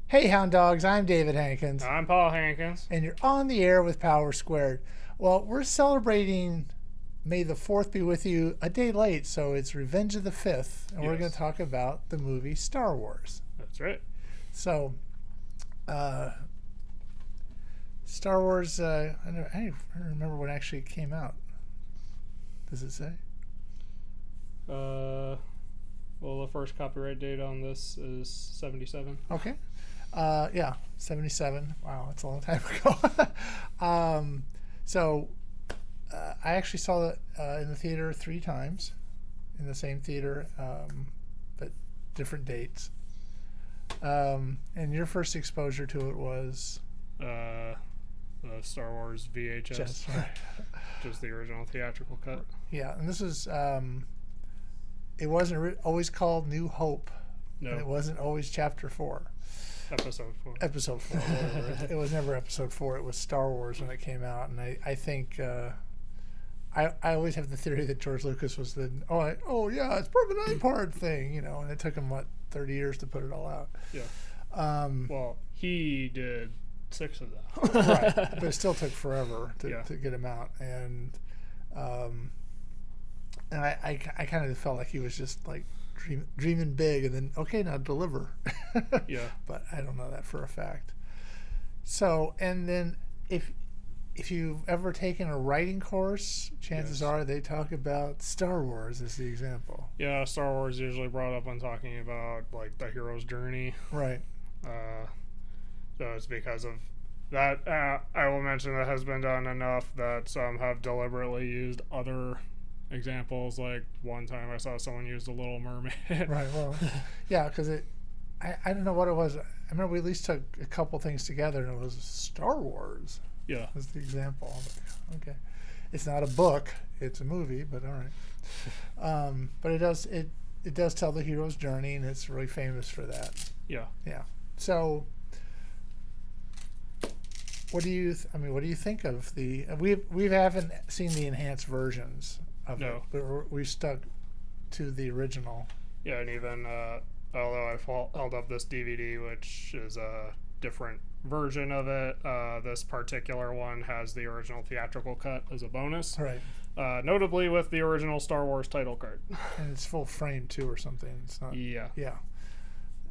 Hey, Hound Dogs, I'm David Hankins, I'm Paul Hankins. and you're on the air with Power Squared. Well, we're celebrating May the 4th be with you a day late, so it's Revenge of the 5th, and we're going to Yes, talk about the movie Star Wars. that's right. So, uh, Star Wars, I don't remember when it actually came out. Does it say? Uh, well, the first copyright date on this is 77. Okay. Yeah, 77. Wow, that's a long time ago. um, so, I actually saw it in the theater 3 times, in the same theater, but different dates. And your first exposure to it was The Star Wars VHS, just right. just the original theatrical cut. Yeah, and this is it wasn't always called New Hope, and it No, wasn't always Chapter 4, episode 4. Episode 4. Whatever. It was never Episode 4. It was Star Wars when it came out, and I think. I always have the theory that George Lucas was the yeah, it's part of a 9-part thing, and it took him 30 years to put it all out. Yeah. Um, Well, he did 6 of right, that. but it still took forever to Yeah. get him out, and I kind of felt like he was just like dreaming big, and then okay, now deliver. Yeah. But I don't know that for a fact. So, and then if you've ever taken a writing course, chances Yes. are they talk about Star Wars as the example. Yeah, Star Wars is usually brought up when talking about like the hero's journey. Right. So it's because of that. I will mention that has been done enough that some have deliberately used other examples. Like one time I saw someone use the Little Mermaid. Right. Well, yeah, because I don't know what it was. I remember we at least took a couple things together, and it was Star Wars Yeah. was the example. I was like, okay, it's not a book; it's a movie, but all right. But it does tell the hero's journey, and it's really famous for that. Yeah. Yeah. So, what do you think of the? We haven't seen the enhanced versions of it, No. but we stuck to the original. Yeah, and even although I've held up this DVD, which is a different version of it, this particular one has the original theatrical cut as a bonus. Right. Notably with the original Star Wars title card. And it's full frame too, or something. It's not. Yeah, Yeah.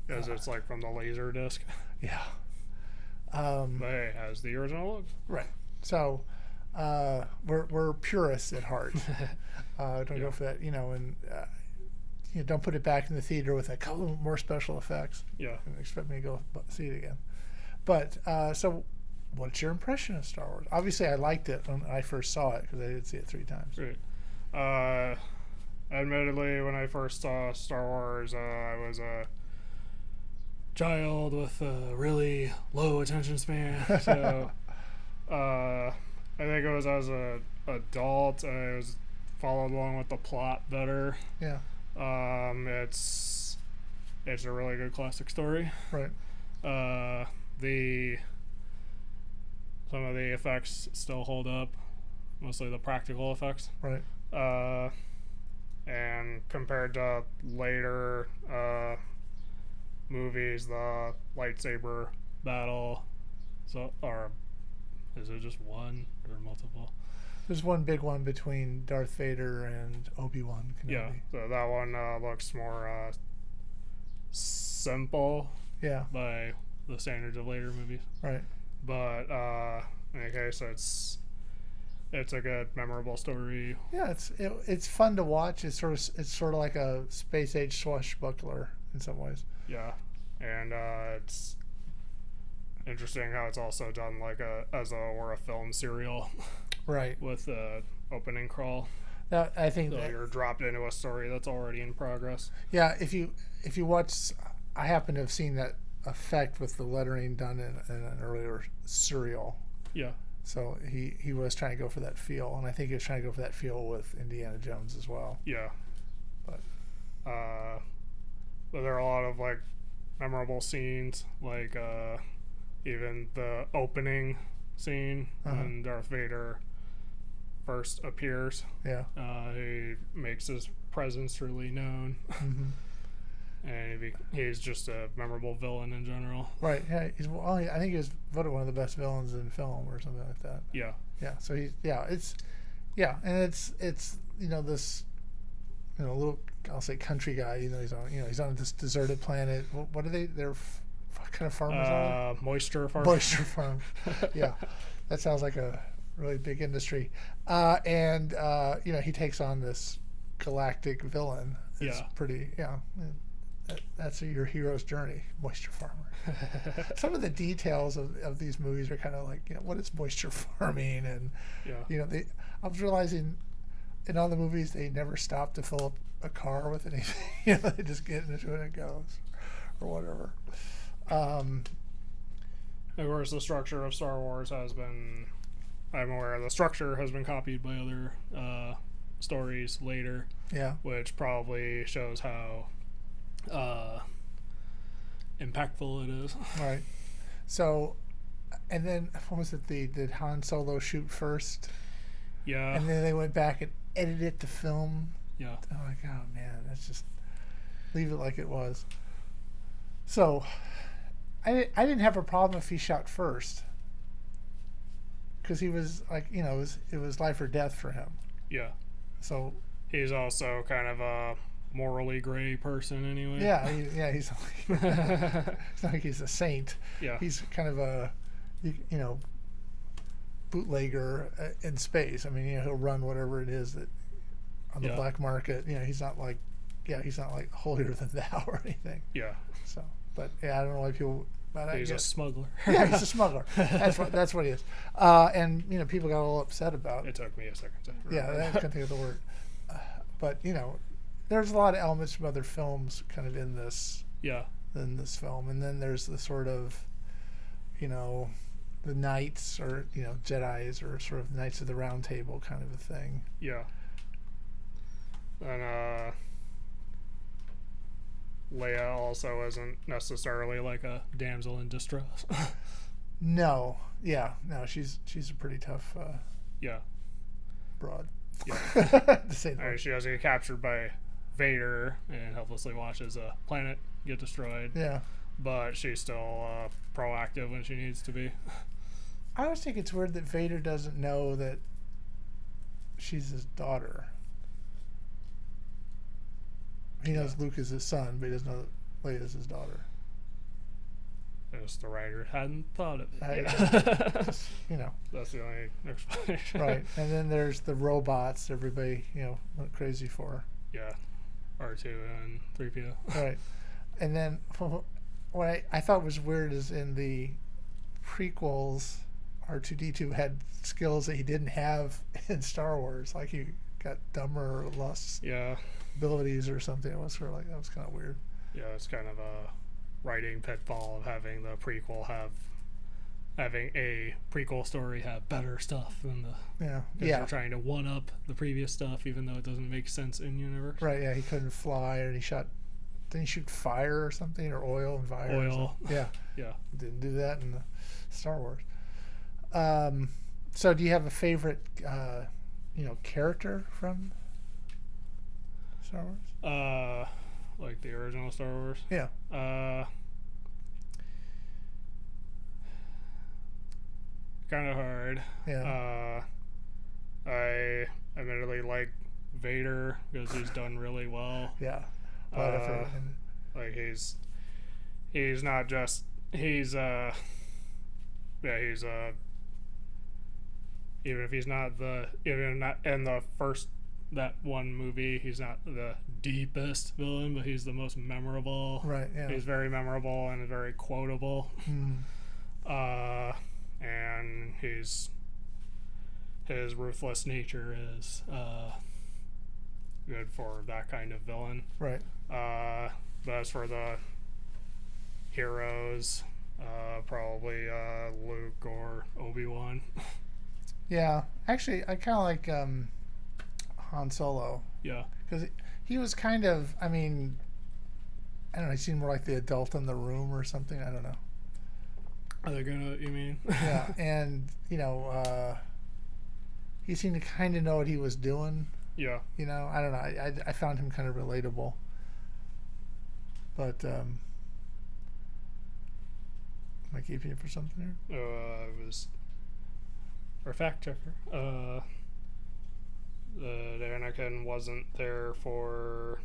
because it's like from the laser disc. Yeah. But hey, it has the original look. Right. So, we're purists at heart. Don't Yeah. go for that, and don't put it back in the theater with a couple more special effects Yeah. and expect me to go see it again. But so, what's your impression of Star Wars? Obviously, I liked it when I first saw it because I did see it 3 times. Right. Admittedly, when I first saw Star Wars, I was a child with a really low attention span. So, I think it was as a adult, I was followed along with the plot better. Yeah. It's a really good classic story. Right. Some of the effects still hold up, mostly the practical effects. Right. And compared to later movies, the lightsaber battle, or is it just one or multiple? There's one big one between Darth Vader and Obi-Wan Kenobi. Yeah, so that one looks more simple Yeah. by the standards of later movies. Right. But in any case, it's a good, memorable story. Yeah, it's fun to watch. It's sort of like a space age swashbuckler in some ways. Yeah, and it's interesting how it's also done like as though it were a film serial Right. with opening crawl. Now, I think So that, you're dropped into a story that's already in progress. yeah, if you watch, I happen to have seen that effect with the lettering done in an earlier serial. Yeah, So he was trying to go for that feel, and I think he was trying to go for that feel with Indiana Jones as well. yeah. But But there are a lot of like memorable scenes, like even the opening scene when Darth Vader first appears. Yeah. He makes his presence really known. Mm-hmm. and he's just a memorable villain in general. Right. Yeah. I think he was voted one of the best villains in film or something like that. Yeah. Yeah. So and it's this little, I'll say, country guy. He's on this deserted planet. What are they? They're what kind of farmers are they? Moisture farm. Moisture farm. Yeah, that sounds like a really big industry. And he takes on this galactic villain. It's pretty. Yeah. That's your hero's journey, moisture farmer. Some of the details of these movies are kind of like, what is moisture farming? And, I was realizing in all the movies, they never stop to fill up a car with anything. They just get into it and it goes, or whatever. Of course, the structure of Star Wars has been, I'm aware the structure has been copied by other stories later. Yeah. Which probably shows how impactful it is. Right. So, and then what was it? Did Han Solo shoot first? Yeah. And then they went back and edited the film. Yeah. I'm like, oh man, that's just leave it like it was. So, I didn't have a problem if he shot first, because he was like, it was life or death for him. Yeah. So he's also kind of a morally gray person anyway. Yeah, he's it's not like he's a saint. Yeah, he's kind of a bootlegger in space. I mean, he'll run whatever it is that on the black market. He's not like holier than thou or anything. Yeah. So, but I don't know why people. But he's a smuggler. Yeah, he's a smuggler. That's what he is. And people got all upset about. It took me a second to remember. Yeah, I couldn't think of the word. But there's a lot of elements from other films kind of in this. Yeah. In this film, and then there's the sort of, the knights or Jedis or sort of Knights of the Round Table kind of a thing. Yeah. And Leia also isn't necessarily like a damsel in distress. No, she's a pretty tough. Broad. Yeah. To say that. She does get captured by Vader and helplessly watches a planet get destroyed. Yeah. But she's still proactive when she needs to be. I always think it's weird that Vader doesn't know that she's his daughter. He knows Luke is his son, but he doesn't know that Leia is his daughter. Just the writer hadn't thought of it. Just, That's the only explanation. Right. And then there's the robots everybody, went crazy for. Yeah. R2 and 3PO. Right. And then what I thought was weird is in the prequels, R2-D2 had skills that he didn't have in Star Wars. Like he got dumber or lost abilities or something. It was sort of like, that was kind of weird. Yeah, it's kind of a writing pitfall of having the prequel having a prequel story have better stuff than the you're trying to one up the previous stuff even though it doesn't make sense in universe. Right. Yeah, he couldn't fly, and didn't he shoot fire or something, or oil and fire? Oil. Yeah. Yeah. Didn't do that in the Star Wars. So do you have a favorite character from Star Wars? Like the original Star Wars? Yeah. Kind of hard. Yeah. I admittedly like Vader because he's done really well. Yeah. Like he's not just he's even if he's not even not in the first that one movie, he's not the deepest villain, but he's the most memorable. Right. Yeah. He's very memorable and very quotable. And his ruthless nature is good for that kind of villain. Right. But as for the heroes, probably Luke or Obi-Wan. Yeah, actually, I kind of like Han Solo. Yeah. Because he was kind of, I don't know, he seemed more like the adult in the room or something. I don't know. Are they gonna, you mean? Yeah, and, he seemed to kind of know what he was doing. Yeah. I don't know. I found him kind of relatable. But am I keeping it for something here? It was for fact checker. That Anakin wasn't there for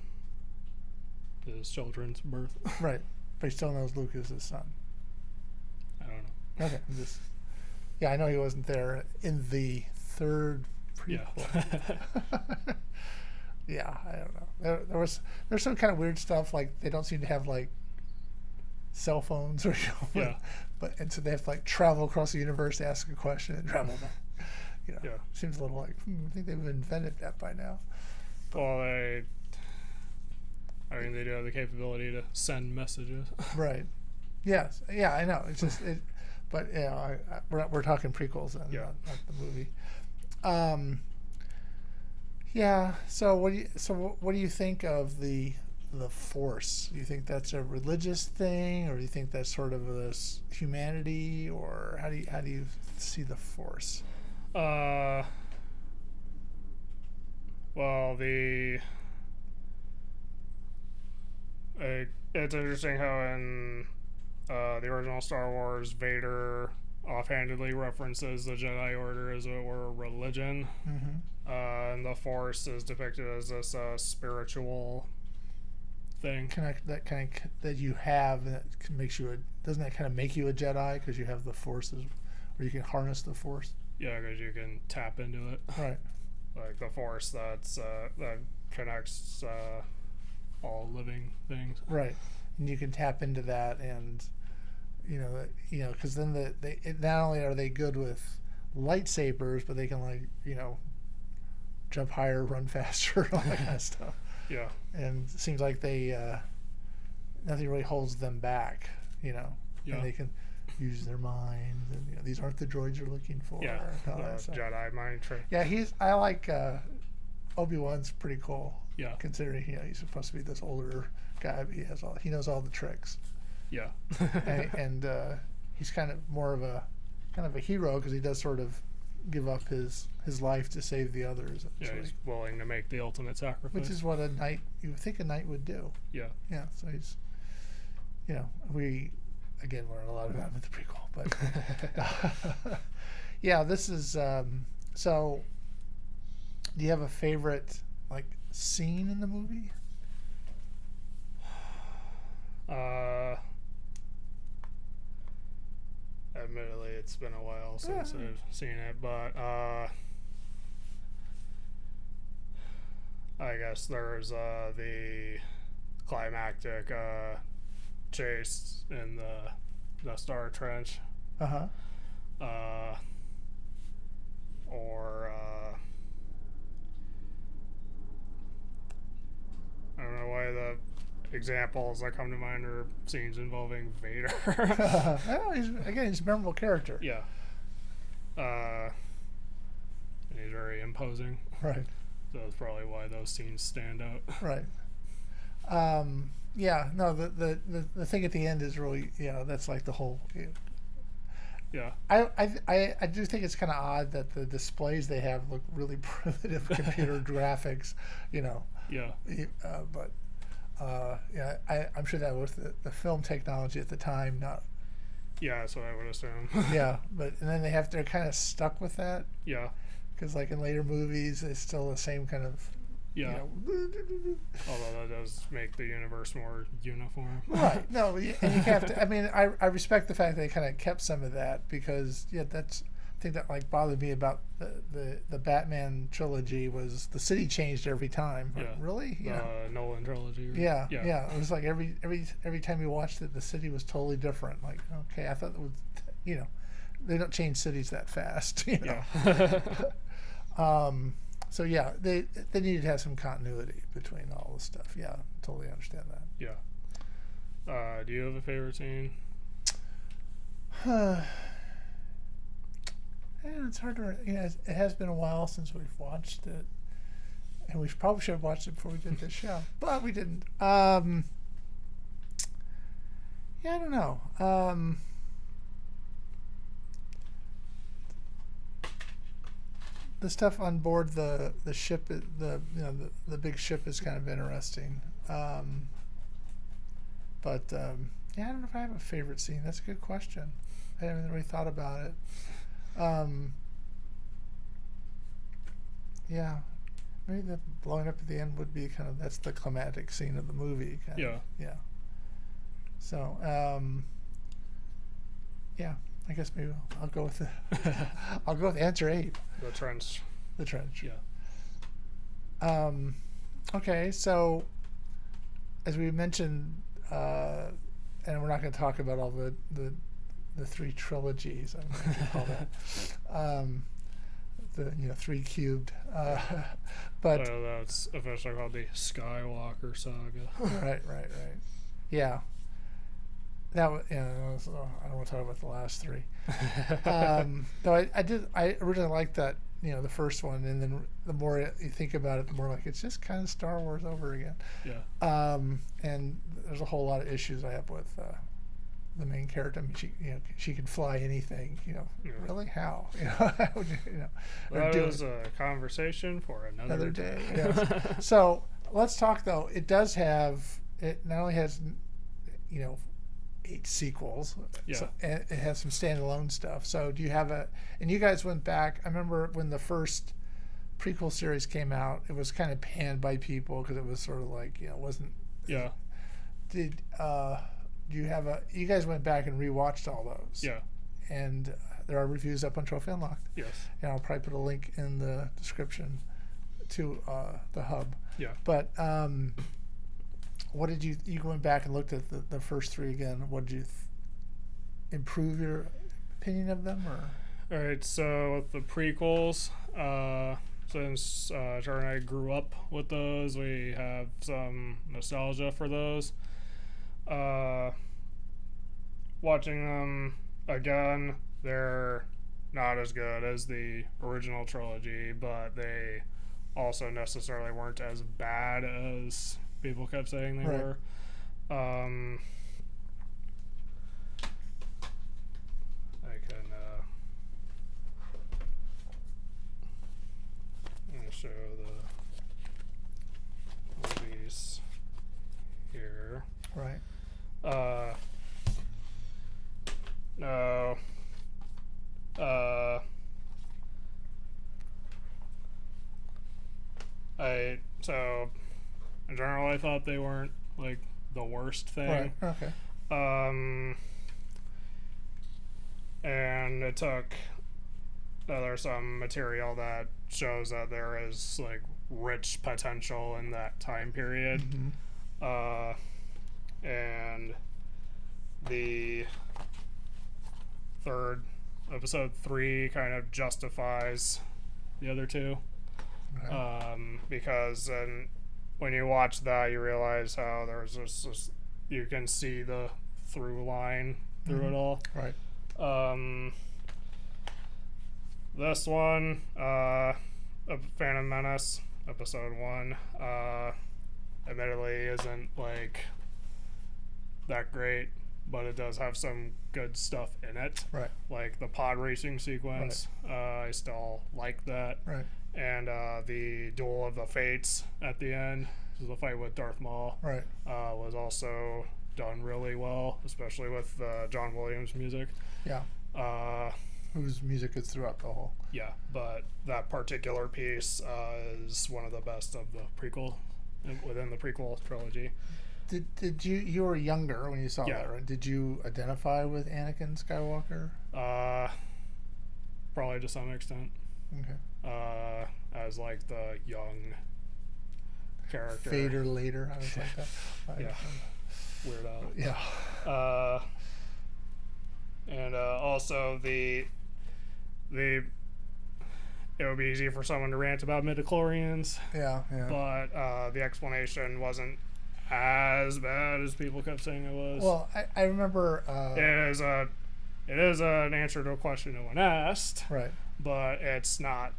his children's birth. Right, but he still knows Luke is his son. I don't know. Okay, yeah, I know he wasn't there in the third prequel. Yeah. Yeah, I don't know. There's some kind of weird stuff, like they don't seem to have like cell phones or Yeah. and so they have to like travel across the universe to ask a question and travel back. Yeah. Seems a little like I think they've invented that by now. Well, they do have the capability to send messages. Right. Yes. Yeah, I know. It's just but we're talking prequels and Yeah. not the movie. Yeah. So what do you think of the Force? Do you think that's a religious thing, or do you think that's sort of a humanity, or how do you see the Force? Well, it's interesting how in the original Star Wars, Vader offhandedly references the Jedi Order as it were a religion, and the Force is depicted as this spiritual thing. That you have that makes you doesn't that kind of make you a Jedi because you have the Forces, or you can harness the Force? Yeah, because you can tap into it. Right. Like the Force that connects all living things. Right, and you can tap into that, and because then not only are they good with lightsabers, but they can jump higher, run faster, all that kind of stuff. Yeah. And it seems like they nothing really holds them back, Yeah. and they can use their minds, and these aren't the droids you're looking for. Yeah. And all that stuff. Jedi mind trick. Yeah, I like Obi-Wan's pretty cool. Yeah. Considering he's supposed to be this older guy, but he knows all the tricks. Yeah. and he's kind of more of a hero because he does sort of give up his life to save the others. Yeah, he's willing to make the ultimate sacrifice. Which is what you would think a knight would do. Yeah. Yeah. So he's, we again learn a lot about him in the prequel, but yeah, this is so. Do you have a favorite scene in the movie? Admittedly, it's been a while since I've seen it, but I guess there's the climactic chase in the Star Trench. Or I don't know why the examples that come to mind are scenes involving Vader. He's a memorable character. Yeah. And he's very imposing. Right. So that's probably why those scenes stand out. Right. Yeah. No. The thing at the end is really that's like the whole. Yeah. I do think it's kind of odd that the displays they have look really primitive computer graphics. Yeah. But. I'm sure that was the film technology at the time, not. Yeah, that's what I would assume. Yeah, and then they're kind of stuck with that. Yeah. Because in later movies, it's still the same kind of. Yeah. Although that does make the universe more uniform. Right. No, and you have to. I mean, I respect the fact that they kind of kept some of that because that's. I think that bothered me about the Batman trilogy was the city changed every time. Yeah. Really? Nolan trilogy. Yeah. It was like every time you watched it, the city was totally different. Okay, I thought it was, they don't change cities that fast. Yeah. So yeah, they needed to have some continuity between all the stuff. Yeah, totally understand that. Yeah. Do you have a favorite scene? Yeah, it's hard to. It has been a while since we've watched it, and we probably should have watched it before we did this show, but we didn't. Yeah, I don't know. The stuff on board the ship, the big ship is kind of interesting. But yeah, I don't know if I have a favorite scene. That's a good question. I haven't really thought about it. Yeah, maybe the blowing up at the end would be kind of, that's the climactic scene of the movie. Kind of. Yeah. So yeah, I guess maybe I'll go with I'll go with answer 8. The trench. The trench. Yeah. Okay, so as we mentioned, and we're not going to talk about all the 3 trilogies. I'm going to call that. The 3 cubed. But that's officially called the Skywalker saga. right. Yeah. That was, I don't want to talk about the last 3. Though I originally liked that, the first one, and then the more you think about it, the more like it's just kind of Star Wars over again. Yeah. And there's a whole lot of issues I have with the main character. I mean, she could fly anything. Yeah. Really, how? How would you, That is a conversation for another day. Yes. So let's talk though. It does have. It not only has, 8 sequels. Yeah. So, and it has some standalone stuff. So do you have and you guys went back, I remember when the first prequel series came out, it was kind of panned by people because it was sort of like, it wasn't. Yeah. Do you have you guys went back and rewatched all those? Yeah. And there are reviews up on Trophy Unlocked. Yes. And I'll probably put a link in the description to the hub. Yeah. But what did you went back and looked at the first 3 again? What did you improve your opinion of them, or? All right, so with the prequels, since Charlie and I grew up with those, we have some nostalgia for those. Watching them again, they're not as good as the original trilogy, but they also necessarily weren't as bad as people kept saying they were. I can show the movies here. Right. No. In general, I thought they weren't like the worst thing. Right. Okay. And it took. There's some material that shows that there is like rich potential in that time period. Mm-hmm. And the episode 3 kind of justifies the other 2. Okay. Because when you watch that, you realize how there's this you can see the through line through it all. Right. This one, Phantom Menace, episode 1, admittedly isn't like that great, but it does have some good stuff in it. Right. Like the pod racing sequence. Right. I still like that. Right. And the Duel of the Fates at the end, which is the fight with Darth Maul. Right. Was also done really well, especially with John Williams music. Yeah. Whose music is throughout the whole. Yeah, but that particular piece is one of the best of the prequel, within the prequel trilogy. Did you were younger when you saw that, right? Did you identify with Anakin Skywalker? Probably to some extent. Okay. As like the young character. Vader later, I was like that. Yeah. Weird out. Yeah. And also it would be easy for someone to rant about midichlorians. Yeah. But the explanation wasn't as bad as people kept saying it was. Well, I remember it is an answer to a question no one asked. Right. But it's not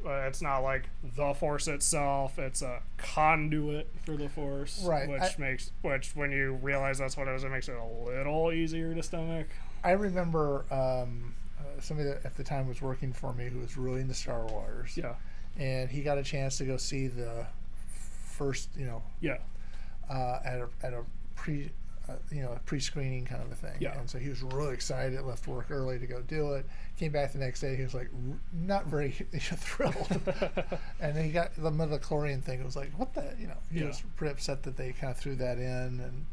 like the Force itself. It's a conduit for the Force. Right. Which when you realize that's what it is, it makes it a little easier to stomach. I remember somebody that at the time was working for me who was really into Star Wars. Yeah. And he got a chance to go see the first, Yeah. at a a pre-screening kind of a thing. Yeah. And so he was really excited. Left work early to go do it. Came back the next day. He was like not very thrilled. And then he got the midichlorian thing. It was like, what the, he was pretty upset that they kind of threw that in. And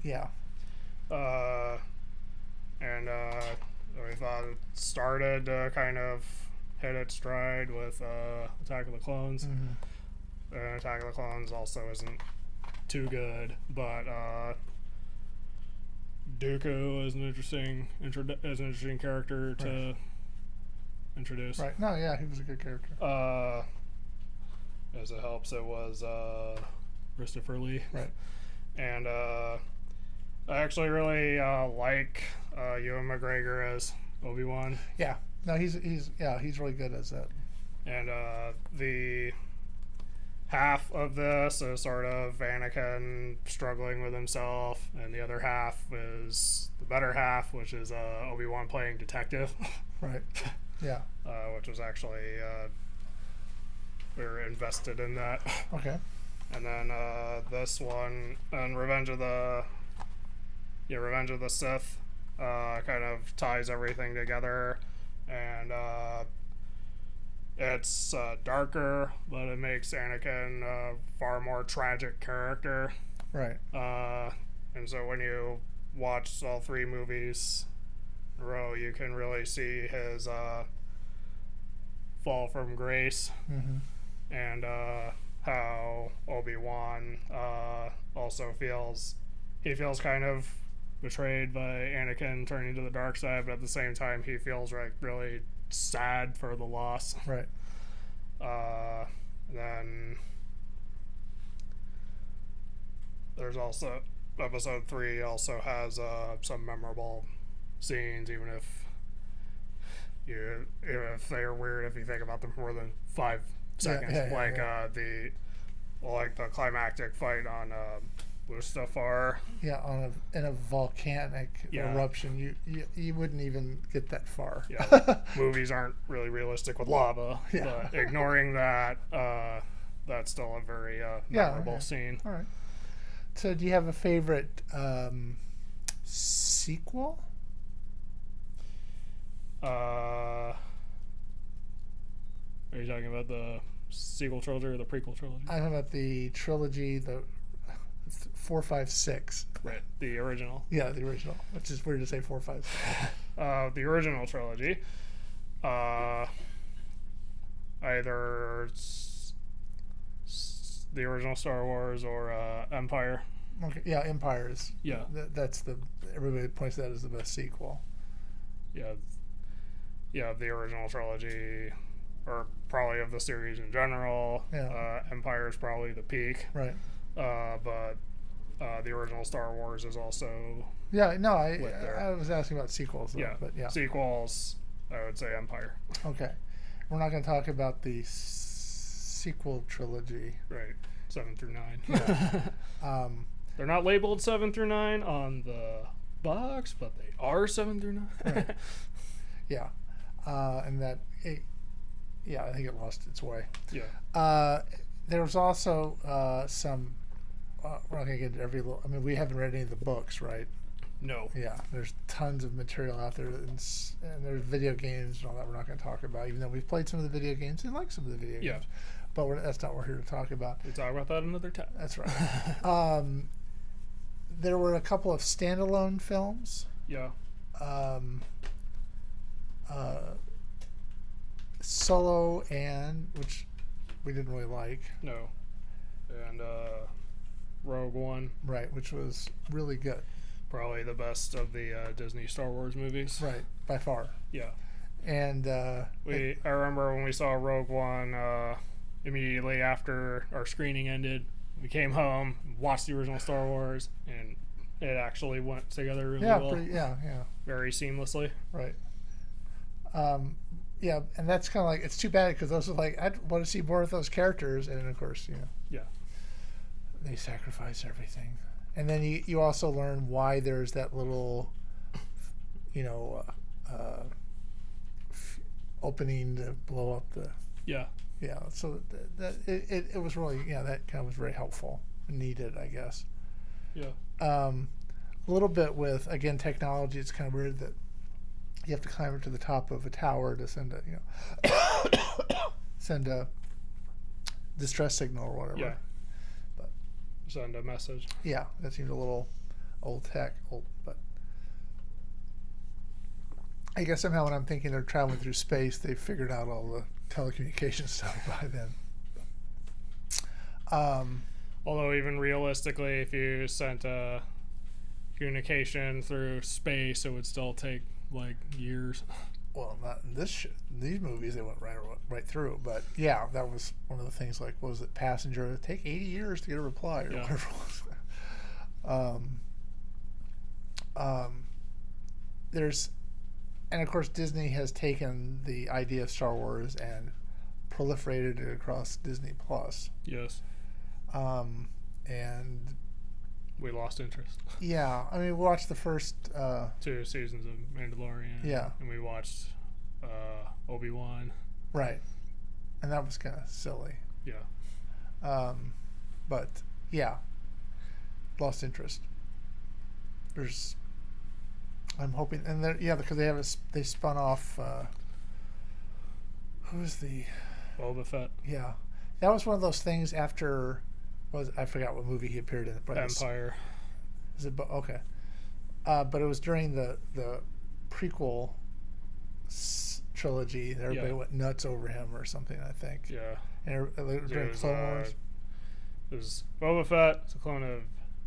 yeah. We thought it started to kind of hit its stride with Attack of the Clones. Mm-hmm. And Attack of the Clones also isn't too good, but Dooku is an interesting character to introduce. Right. No, yeah, he was a good character. As it helps, it was Christopher Lee. Right. And I actually really like Ewan McGregor as Obi-Wan. Yeah. No, he's really good as that. And the half of this is sort of Anakin struggling with himself, and the other half is the better half, which is Obi-Wan playing detective. Right. Yeah. Which was actually we were invested in that. Okay. And then this one and Revenge of the Sith kind of ties everything together, and it's darker, but it makes Anakin a far more tragic character. Right. And so when you watch all three movies in a row, you can really see his fall from grace. Mm-hmm. And how Obi-Wan also feels kind of betrayed by Anakin turning to the dark side, but at the same time he feels like really sad for the loss. Right. Then there's also episode 3 also has some memorable scenes, even if they are weird if you think about them for more than 5 seconds. The climactic fight on Mustafar. Yeah, in a volcanic eruption, you wouldn't even get that far. Yeah, movies aren't really realistic with lava, Yeah. but ignoring that, that's still a very memorable scene. All right. So, do you have a favorite sequel? Are you talking about the sequel trilogy or the prequel trilogy? I'm talking about the trilogy, the 4, 5, 6. Right, the original. Yeah, the original, which is weird to say 4, 5, 6. The original trilogy, either the original Star Wars or Empire. Okay, yeah, Empire is. Yeah, that's everybody points to that as the best sequel. Yeah, the original trilogy, or probably of the series in general. Yeah. Empire is probably the peak. Right. But the original Star Wars is also. Yeah, no, I was asking about sequels. Though, Yeah, but yeah. Sequels, I would say Empire. Okay. We're not going to talk about the sequel trilogy. Right, 7 through 9. Yeah. They're not labeled 7 through 9 on the box, but they are 7 through 9. Right. Yeah. And that, I think it lost its way. Yeah. There was also some. We're not going to get into every little. I mean, we haven't read any of the books, right? No. Yeah. There's tons of material out there, and there's video games and all that we're not going to talk about, even though we've played some of the video games and like some of the video games. But that's not what we're here to talk about. We'll talk about that another time. That's right. There were a couple of standalone films. Yeah. Solo which we didn't really like. No. And Rogue One. Right, which was really good. Probably the best of the Disney Star Wars movies. Right, by far. Yeah. And I remember when we saw Rogue One immediately after our screening ended, we came home, watched the original Star Wars, and it actually went together really well. Yeah. Very seamlessly. Right. Yeah, and that's kind of like, it's too bad because those are like, I want to see more of those characters, and of course, Yeah. they sacrifice everything. And then you also learn why there's that little, opening to blow up the. Yeah. Yeah, so that it was really, that kind of was very helpful and needed, I guess. Yeah. a little bit with, again, technology. It's kind of weird that you have to climb up to the top of a tower to send a send a distress signal or whatever. Yeah. But Send a message. yeah, that seems a little old, but I guess somehow when I'm thinking they're traveling through space, they figured out all the telecommunication stuff by then. Although even realistically, if you sent a communication through space, it would still take like years. Well, not in these movies, they went right through. But yeah, that was one of the things. Like, what was it, Passenger? It'd take 80 years to get a reply or whatever it was. There's, and of course, Disney has taken the idea of Star Wars and proliferated it across Disney Plus. Yes. And we lost interest. yeah, I mean, we watched the first 2 seasons of Mandalorian. Yeah. And we watched Obi-Wan. Right, and that was kind of silly. Yeah. But yeah, lost interest. I'm hoping, and because they spun off. Who's the Boba Fett. Yeah, that was one of those things after. I forgot what movie he appeared in. But Empire. Is it okay? But it was during the prequel trilogy. Everybody went nuts over him or something, I think. Yeah. And during Clone Wars. It was Boba Fett. It's a clone of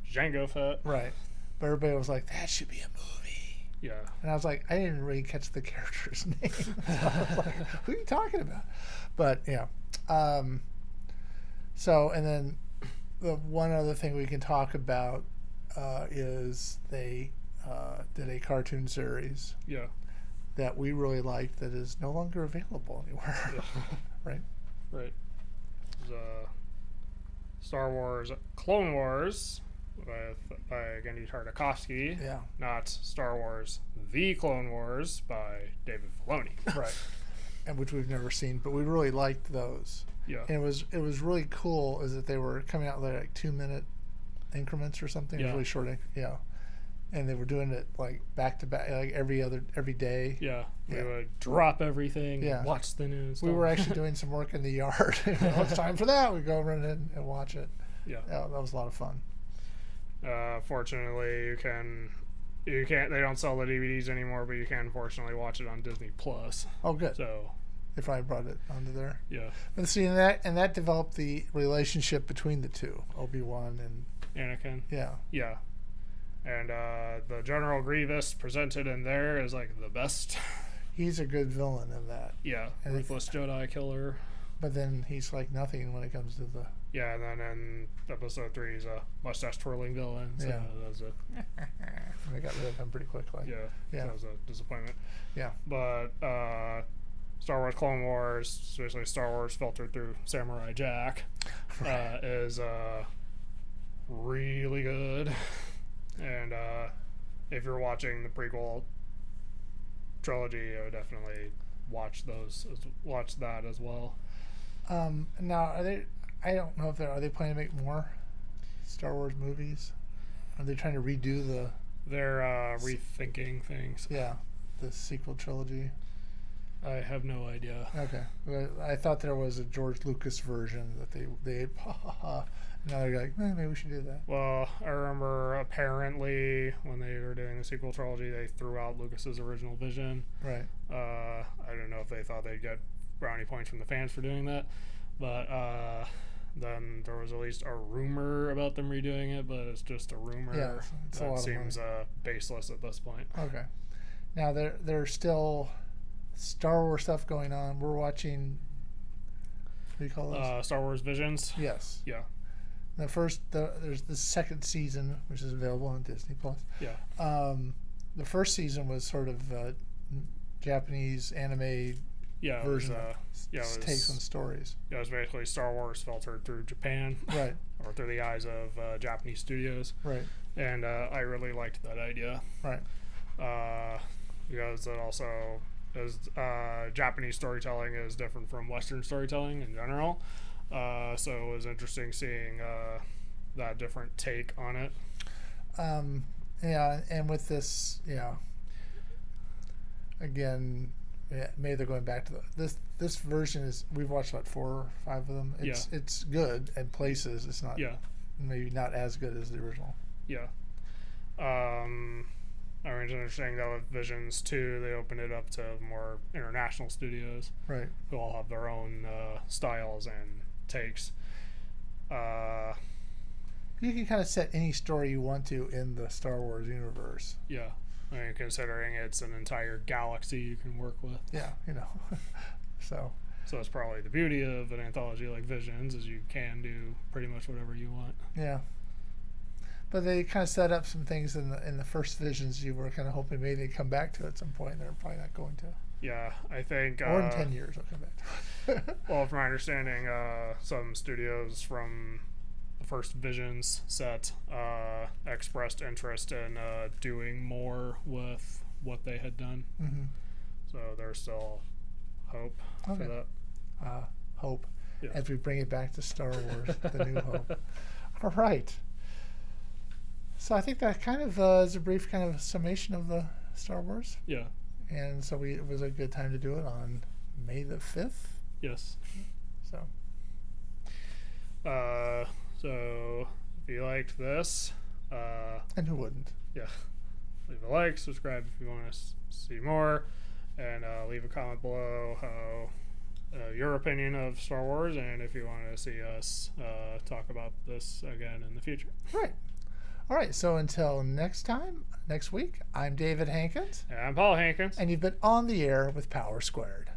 Jango Fett. Right. But everybody was like, that should be a movie. Yeah. And I was like, I didn't really catch the character's name. So I was like, who are you talking about? But yeah. So, and then the one other thing we can talk about is they did a cartoon series. Yeah. That we really liked that is no longer available anywhere. Yeah. Right? Right. It was, Star Wars Clone Wars by Gendy Tartakovsky. Yeah. Not Star Wars The Clone Wars by David Filoni. Right. And which we've never seen, but we really liked those. Yeah. And it was really cool is that they were coming out like 2-minute increments or something. It was really short. Yeah. And they were doing it like back to back, like every day. Yeah. We would drop everything and watch the news. We were actually doing some work in the yard. It's time for that. We go over and watch it. Yeah. That was a lot of fun. Fortunately, you can't. They don't sell the DVDs anymore, but you can fortunately watch it on Disney Plus. Oh, good. So they probably brought it onto there. Yeah. But see, that developed the relationship between the two, Obi-Wan and Anakin. Yeah. Yeah. And the General Grievous presented in there is like the best. He's a good villain in that. Yeah. And ruthless Jedi killer. But then he's like nothing when it comes to the. Yeah, and then in episode 3, he's a mustache twirling villain. So that was they got rid of him pretty quickly. Yeah. So that was a disappointment. Yeah. But Star Wars Clone Wars, especially Star Wars filtered through Samurai Jack, is really good. And if you're watching the prequel trilogy, I would definitely watch that as well. Now, are they? I don't know if are they planning to make more Star Wars movies? Are they trying to redo the? They're rethinking things. Yeah, the sequel trilogy. I have no idea. Okay, I thought there was a George Lucas version that they now they're like, maybe we should do that. Well, I remember apparently when they were doing the sequel trilogy, they threw out Lucas's original vision. Right. I don't know if they thought they'd get brownie points from the fans for doing that, but then there was at least a rumor about them redoing it, but it's just a rumor. Yeah, it's a lot seems of money. baseless at this point. Okay. Now there's still Star Wars stuff going on. We're watching. What do you call those? Star Wars Visions. Yes. Yeah. There's the second season, which is available on Disney Plus. Yeah. The first season was sort of Japanese anime version of takes on stories. Yeah, it was basically Star Wars filtered through Japan. Right. Or through the eyes of Japanese studios. Right. And I really liked that idea. Right. Because it also is Japanese storytelling is different from Western storytelling in general. So it was interesting seeing that different take on it. Yeah, and with this, again, yeah, maybe they're going back to this version is we've watched about 4 or 5 of them. It's good in places. It's not maybe not as good as the original. Yeah. I mean, it's interesting that with Visions 2, they opened it up to more international studios, right? Who all have their own styles and takes. You can kind of set any story you want to in the Star Wars universe. Yeah. I mean, considering it's an entire galaxy you can work with. Yeah, So that's probably the beauty of an anthology like Visions, is you can do pretty much whatever you want. Yeah. But they kind of set up some things in the first Visions you were kind of hoping maybe they'd come back to at some point. They're probably not going to. Yeah, I think... or in 10 years they'll come back to it. Well, from my understanding, some studios from the first Visions set expressed interest in doing more with what they had done. Mm-hmm. So there's still hope for that. Hope. Yeah. As we bring it back to Star Wars, the new hope. All right. So I think that kind of is a brief kind of summation of the Star Wars. Yeah. And so it was a good time to do it on May the 5th. Yes. So if you liked this, and who wouldn't? Yeah, leave a like, subscribe if you want to see more, and leave a comment below how your opinion of Star Wars, and if you want to see us talk about this again in the future. Right. All right, so until next week, I'm David Hankins. And I'm Paul Hankins. And you've been on the air with Power Squared.